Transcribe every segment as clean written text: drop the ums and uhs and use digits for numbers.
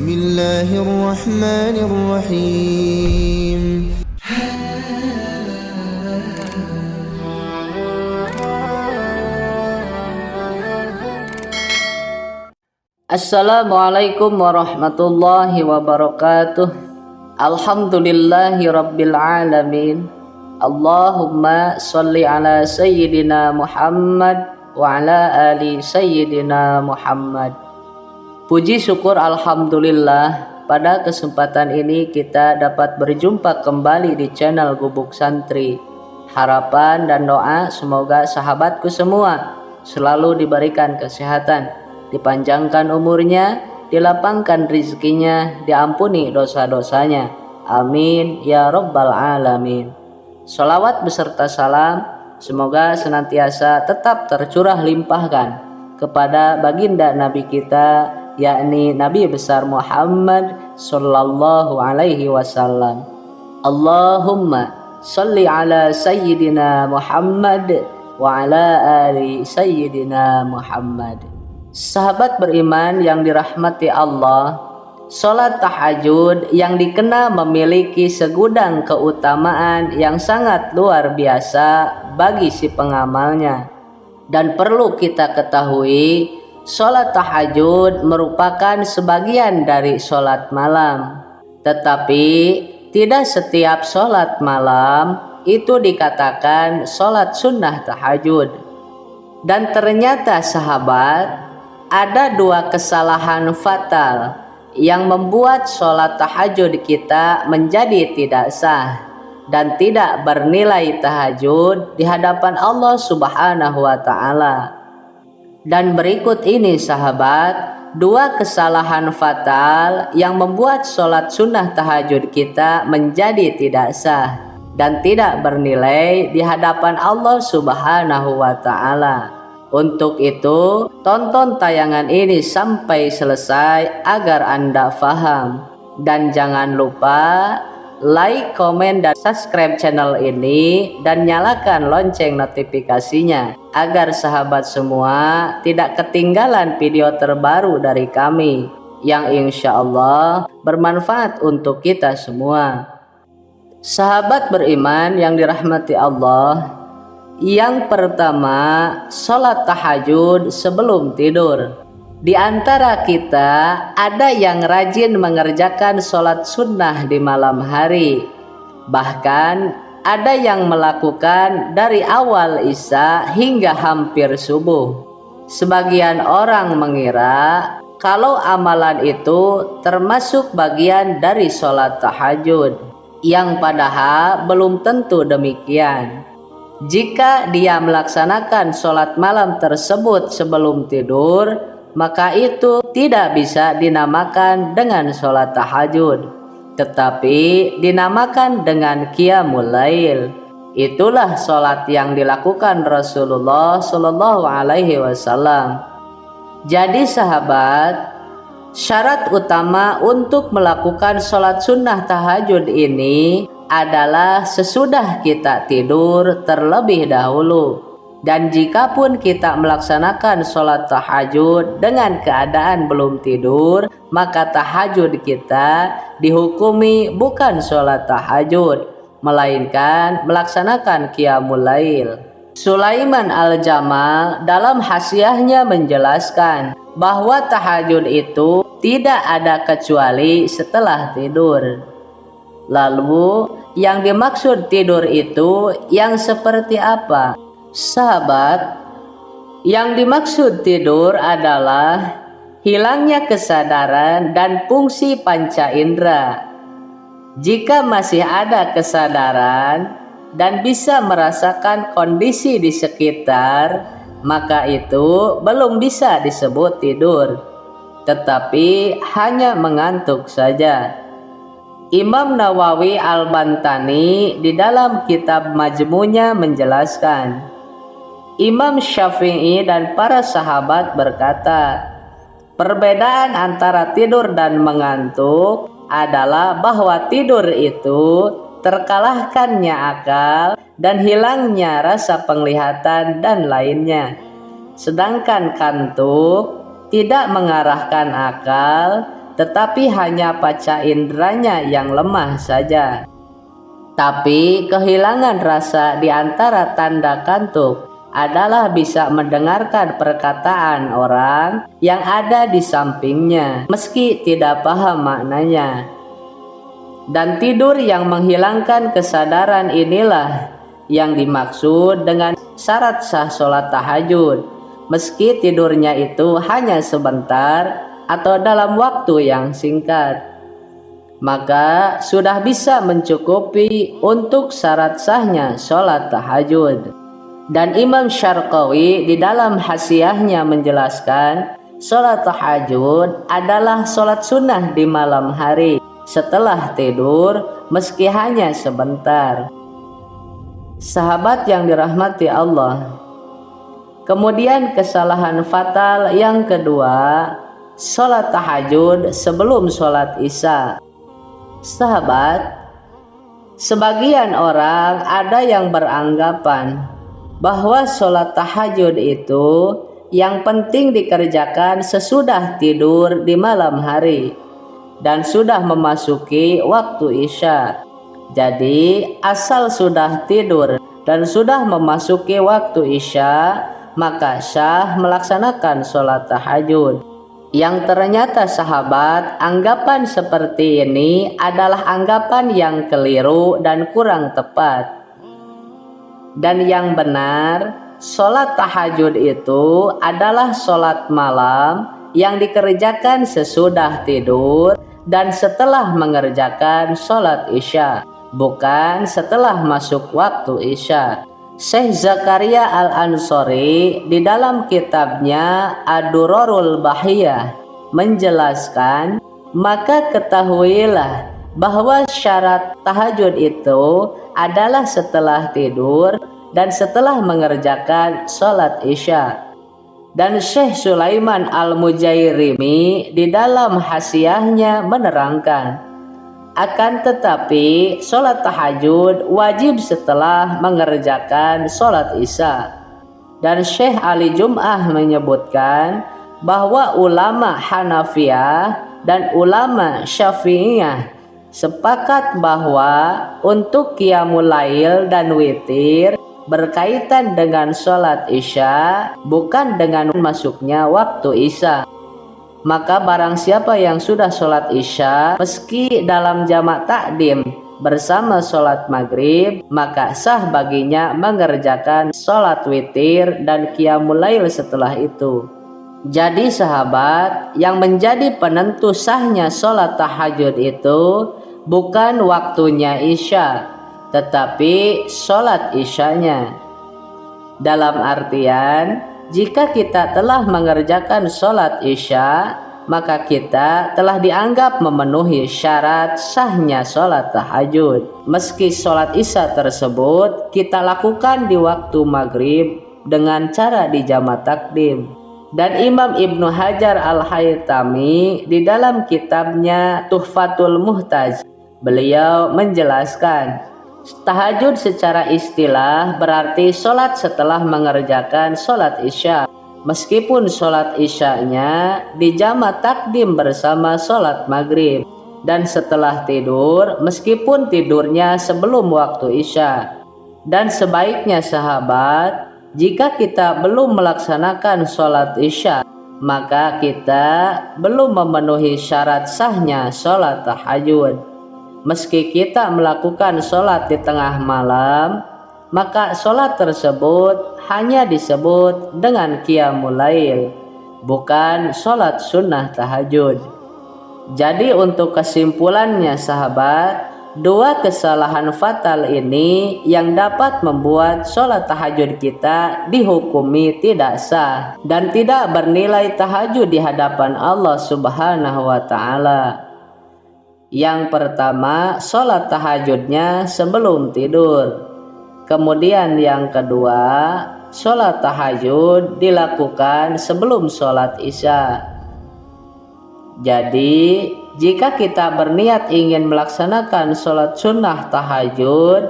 الله الرحمن الرحيم. Assalamualaikum warahmatullahi wabarakatuh. Alhamdulillahi rabbil alamin. Allahumma sholli ala sayyidina Muhammad wa ala ali sayyidina Muhammad. Puji syukur alhamdulillah, pada kesempatan ini kita dapat berjumpa kembali di channel Gubuk Santri. Harapan dan doa semoga sahabatku semua selalu diberikan kesehatan, dipanjangkan umurnya, dilapangkan rizkinya, diampuni dosa-dosanya. Amin ya rabbal alamin. Sholawat beserta salam semoga senantiasa tetap tercurah limpahkan kepada baginda Nabi kita, yakni Nabi besar Muhammad sallallahu alaihi wasallam. Allahumma sholli ala sayyidina Muhammad wa ala ali sayyidina Muhammad. Sahabat beriman yang dirahmati Allah, sholat tahajud yang dikenal memiliki segudang keutamaan yang sangat luar biasa bagi si pengamalnya. Dan perlu kita ketahui, sholat tahajud merupakan sebagian dari sholat malam. Tetapi tidak setiap sholat malam itu dikatakan sholat sunnah tahajud. Dan ternyata sahabat, ada dua kesalahan fatal yang membuat sholat tahajud kita menjadi tidak sah dan tidak bernilai tahajud di hadapan Allah Subhanahu wa Ta'ala. Dan berikut ini sahabat, dua kesalahan fatal yang membuat sholat sunnah tahajud kita menjadi tidak sah dan tidak bernilai di hadapan Allah Subhanahu wa Ta'ala. Untuk itu, tonton tayangan ini sampai selesai agar Anda paham. Dan jangan lupa like, komen, dan subscribe channel ini dan nyalakan lonceng notifikasinya agar sahabat semua tidak ketinggalan video terbaru dari kami yang insya Allah bermanfaat untuk kita semua. Sahabat beriman yang dirahmati Allah, yang pertama, sholat tahajud sebelum tidur. Di antara kita ada yang rajin mengerjakan sholat sunnah di malam hari. Bahkan ada yang melakukan dari awal isya hingga hampir subuh. Sebagian orang mengira kalau amalan itu termasuk bagian dari sholat tahajud, yang padahal belum tentu demikian. Jika dia melaksanakan sholat malam tersebut sebelum tidur, maka itu tidak bisa dinamakan dengan sholat tahajud, tetapi dinamakan dengan qiyamul lail. Itulah sholat yang dilakukan Rasulullah Shallallahu Alaihi Wasallam. Jadi sahabat, syarat utama untuk melakukan sholat sunnah tahajud ini adalah sesudah kita tidur terlebih dahulu. Dan jika pun kita melaksanakan sholat tahajud dengan keadaan belum tidur, maka tahajud kita dihukumi bukan sholat tahajud, melainkan melaksanakan qiyamul lail. Sulaiman Al-Jamal dalam hasyiahnya menjelaskan bahwa tahajud itu tidak ada kecuali setelah tidur. Lalu yang dimaksud tidur itu yang seperti apa? Sahabat, yang dimaksud tidur adalah hilangnya kesadaran dan fungsi panca indera. Jika masih ada kesadaran dan bisa merasakan kondisi di sekitar, maka itu belum bisa disebut tidur, tetapi hanya mengantuk saja. Imam Nawawi Al-Bantani di dalam kitab Majmu'nya menjelaskan, Imam Syafi'i dan para sahabat berkata, perbedaan antara tidur dan mengantuk adalah bahwa tidur itu terkalahkannya akal dan hilangnya rasa penglihatan dan lainnya. Sedangkan kantuk tidak mengarahkan akal, tetapi hanya panca inderanya yang lemah saja. Tapi kehilangan rasa di antara tanda kantuk adalah bisa mendengarkan perkataan orang yang ada di sampingnya meski tidak paham maknanya. Dan tidur yang menghilangkan kesadaran inilah yang dimaksud dengan syarat sah sholat tahajud, meski tidurnya itu hanya sebentar atau dalam waktu yang singkat, maka sudah bisa mencukupi untuk syarat sahnya sholat tahajud. Dan Imam Syarqawi di dalam hasyiahnya menjelaskan, sholat tahajud adalah sholat sunnah di malam hari setelah tidur meski hanya sebentar. Sahabat yang dirahmati Allah, kemudian kesalahan fatal yang kedua, sholat tahajud sebelum sholat isya. Sahabat, sebagian orang ada yang beranggapan bahwa sholat tahajud itu yang penting dikerjakan sesudah tidur di malam hari dan sudah memasuki waktu isya. Jadi asal sudah tidur dan sudah memasuki waktu isya, maka syah melaksanakan sholat tahajud. Yang ternyata sahabat, anggapan seperti ini adalah anggapan yang keliru dan kurang tepat. Dan yang benar, sholat tahajud itu adalah sholat malam yang dikerjakan sesudah tidur dan setelah mengerjakan sholat isya, bukan setelah masuk waktu isya. Syekh Zakaria Al-Ansori di dalam kitabnya Ad-Durarul Bahiyah menjelaskan, maka ketahuilah bahwa syarat tahajud itu adalah setelah tidur dan setelah mengerjakan sholat isya. Dan Syekh Sulaiman Al-Mujairimi di dalam hasyiahnya menerangkan, akan tetapi sholat tahajud wajib setelah mengerjakan sholat isya. Dan Syekh Ali Jum'ah menyebutkan bahwa ulama Hanafiyah dan ulama Syafi'iyah sepakat bahwa untuk qiyamul lail dan witir berkaitan dengan sholat isya, bukan dengan masuknya waktu isya. Maka barang siapa yang sudah sholat isya meski dalam jamak takdim bersama sholat maghrib, maka sah baginya mengerjakan sholat witir dan qiyamul lail setelah itu. Jadi sahabat, yang menjadi penentu sahnya sholat tahajud itu bukan waktunya isya, tetapi sholat isyanya. Dalam artian, jika kita telah mengerjakan sholat isya, maka kita telah dianggap memenuhi syarat sahnya sholat tahajud. Meski sholat isya tersebut kita lakukan di waktu maghrib dengan cara dijamak takdim. Dan Imam Ibnu Hajar Al-Haytami di dalam kitabnya Tuhfatul Muhtaj, beliau menjelaskan, tahajud secara istilah berarti sholat setelah mengerjakan sholat isya, meskipun sholat isyanya dijamak takdim bersama sholat maghrib, dan setelah tidur meskipun tidurnya sebelum waktu isya. Dan sebaiknya sahabat, jika kita belum melaksanakan sholat isya, maka kita belum memenuhi syarat sahnya sholat tahajud. Meski kita melakukan sholat di tengah malam, maka sholat tersebut hanya disebut dengan qiyamul lail, bukan sholat sunnah tahajud. Jadi untuk kesimpulannya sahabat, dua kesalahan fatal ini yang dapat membuat sholat tahajud kita dihukumi tidak sah dan tidak bernilai tahajud di hadapan Allah Subhanahu wa Ta'ala. Yang pertama, sholat tahajudnya sebelum tidur. Kemudian yang kedua, sholat tahajud dilakukan sebelum sholat isya. Jadi, jika kita berniat ingin melaksanakan sholat sunnah tahajud,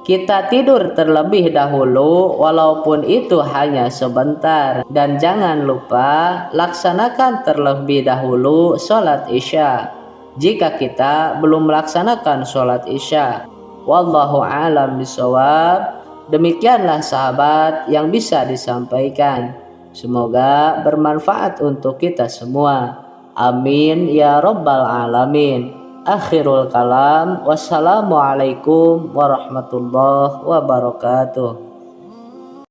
Kita tidur terlebih dahulu walaupun itu hanya sebentar. Dan jangan lupa laksanakan terlebih dahulu sholat isya jika kita belum melaksanakan sholat isya. Wallahu a'lam bishawab. Demikianlah sahabat yang bisa disampaikan. Semoga bermanfaat untuk kita semua. Amin ya rabbal alamin. Akhirul kalam. Wassalamualaikum warahmatullahi wabarakatuh.